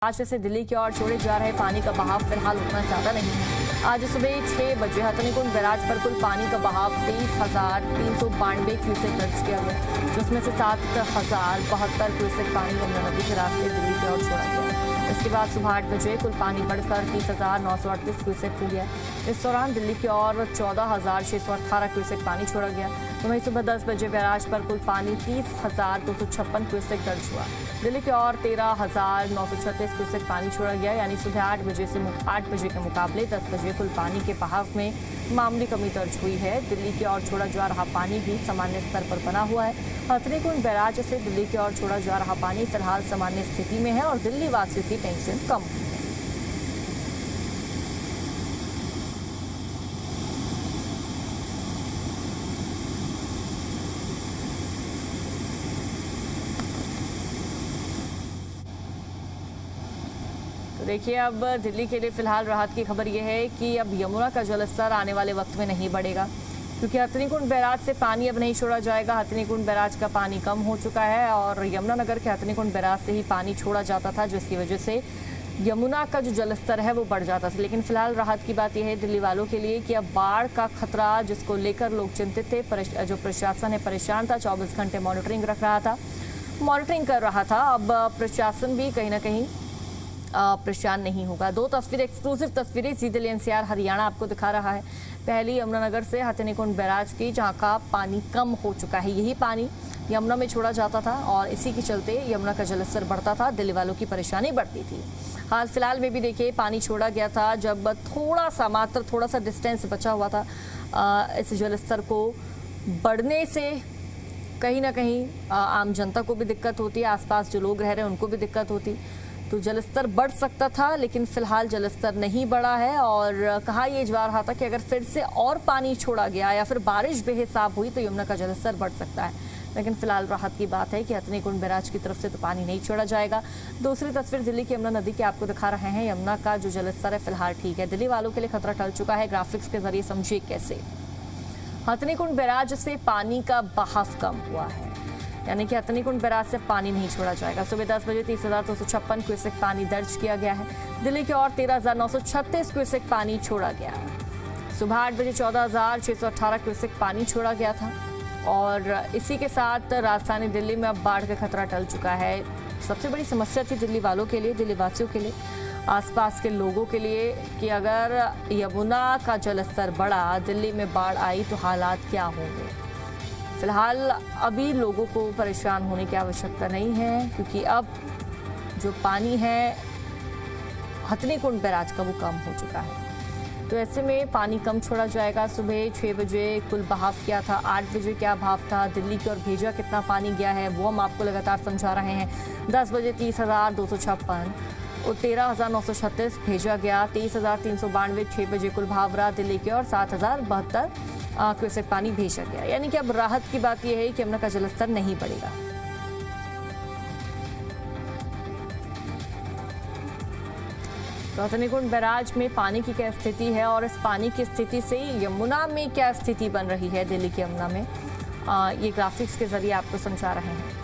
आज से दिल्ली की ओर छोड़े जा रहे पानी का बहाव फिलहाल उतना ज्यादा नहीं है। आज सुबह 6 बजे हथनीकुंड बैराज पर कुल पानी का बहाव 23,392 क्यूसेक दर्ज किया गया, जिसमें से 7,072 क्यूसेक पानी यमुना नदी के रास्ते दिल्ली की ओर छोड़ा गया। इसके बाद सुबह 8 बजे कुल पानी बढ़कर 30,938 क्यूसेक हो गया। इस दौरान दिल्ली की ओर 14,618 क्यूसेक पानी छोड़ा गया। तो वहीं सुबह 10 बजे बैराज पर कुल पानी 30,256 क्यूसेक दर्ज हुआ। दिल्ली की ओर 13,936 क्यूसेक पानी छोड़ा गया, यानी सुबह 8 बजे के मुकाबले 10 बजे कुल पानी के बहाव में मामूली कमी दर्ज हुई है। दिल्ली की ओर छोड़ा जा रहा पानी भी सामान्य स्तर पर बना हुआ है। हथनीकुंड बैराज से दिल्ली की ओर छोड़ा जा रहा पानी फिलहाल सामान्य स्थिति में है और दिल्ली वासियों की टेंशन कम है। तो देखिए, अब दिल्ली के लिए फिलहाल राहत की खबर यह है कि अब यमुना का जलस्तर आने वाले वक्त में नहीं बढ़ेगा, क्योंकि हथनीकुंड बैराज से पानी अब नहीं छोड़ा जाएगा। हथनीकुंड बैराज का पानी कम हो चुका है और यमुनानगर के हथनीकुंड बैराज से ही पानी छोड़ा जाता था, जिसकी वजह से यमुना का जो जलस्तर है वो बढ़ जाता था। लेकिन फिलहाल राहत की बात यह है दिल्ली वालों के लिए कि अब बाढ़ का खतरा, जिसको लेकर लोग चिंतित थे, जो प्रशासन है परेशान था, 24 घंटे मॉनिटरिंग कर रहा था। अब प्रशासन भी कहीं ना कहीं परेशान नहीं होगा। 2 तस्वीरें, एक्सक्लूसिव तस्वीरें जी दिल्ली एनसीआर हरियाणा आपको दिखा रहा है। पहली यमुनानगर से हथनीकुंड बैराज की, जहां का पानी कम हो चुका है। यही पानी यमुना में छोड़ा जाता था और इसी के चलते यमुना का जलस्तर बढ़ता था, दिल्ली वालों की परेशानी बढ़ती थी। हाल फिलहाल में भी देखिए पानी छोड़ा गया था, जब थोड़ा सा डिस्टेंस बचा हुआ था। इस जलस्तर को बढ़ने से कहीं ना कहीं आम जनता को भी दिक्कत होती है, आसपास जो लोग रह रहे हैं उनको भी दिक्कत होती। तो जलस्तर बढ़ सकता था, लेकिन फिलहाल जलस्तर नहीं बढ़ा है। और कहा यह जा रहा था कि अगर फिर से और पानी छोड़ा गया या फिर बारिश बेहिसाब हुई तो यमुना का जलस्तर बढ़ सकता है। लेकिन फिलहाल राहत की बात है कि हथनीकुंड बैराज की तरफ से तो पानी नहीं छोड़ा जाएगा। दूसरी तस्वीर दिल्ली की यमुना नदी की आपको दिखा रहे हैं। यमुना का जो जलस्तर है फिलहाल ठीक है। दिल्ली वालों के लिए खतरा टल चुका है। ग्राफिक्स के जरिए समझिए कैसे। हथनीकुंड बैराज से पानी का बहाव कम हुआ है, यानी कि हथनीकुंड बैराज से पानी नहीं छोड़ा जाएगा। सुबह 10 बजे 30,256 क्यूसेक पानी दर्ज किया गया है। दिल्ली की ओर 13,936 क्यूसेक पानी छोड़ा गया। सुबह 8 बजे 14,618 क्यूसेक पानी छोड़ा गया था और इसी के साथ राजधानी दिल्ली में अब बाढ़ का खतरा टल चुका है। सबसे बड़ी समस्या थी दिल्ली वालों के लिए, दिल्ली वासियों के लिए, आसपास के लोगों के लिए कि अगर यमुना का जलस्तर बढ़ा, दिल्ली में बाढ़ आई तो हालात क्या होंगे। फिलहाल अभी लोगों को परेशान होने की आवश्यकता नहीं है, क्योंकि अब जो पानी है हथनीकुंड बैराज का वो कम हो चुका है। तो ऐसे में पानी कम छोड़ा जाएगा। सुबह 6 बजे कुल बहाव क्या था, 8 बजे क्या बहाव था, दिल्ली की ओर भेजा कितना पानी गया है, वो हम आपको लगातार समझा रहे हैं। 10 बजे 30,256 और 13,936 भेजा गया। 23,392 6 बजे कुल बहाव रहा दिल्ली की ओर। 7,072 क्यूसेक पानी भेजा गया। यानी कि अब राहत की बात यह है कि यमुना का जलस्तर नहीं बढ़ेगा। तो हथनीकुंड बैराज में पानी की क्या स्थिति है और इस पानी की स्थिति से यमुना में क्या स्थिति बन रही है, दिल्ली की यमुना में, ये ग्राफिक्स के जरिए आपको समझा रहे हैं।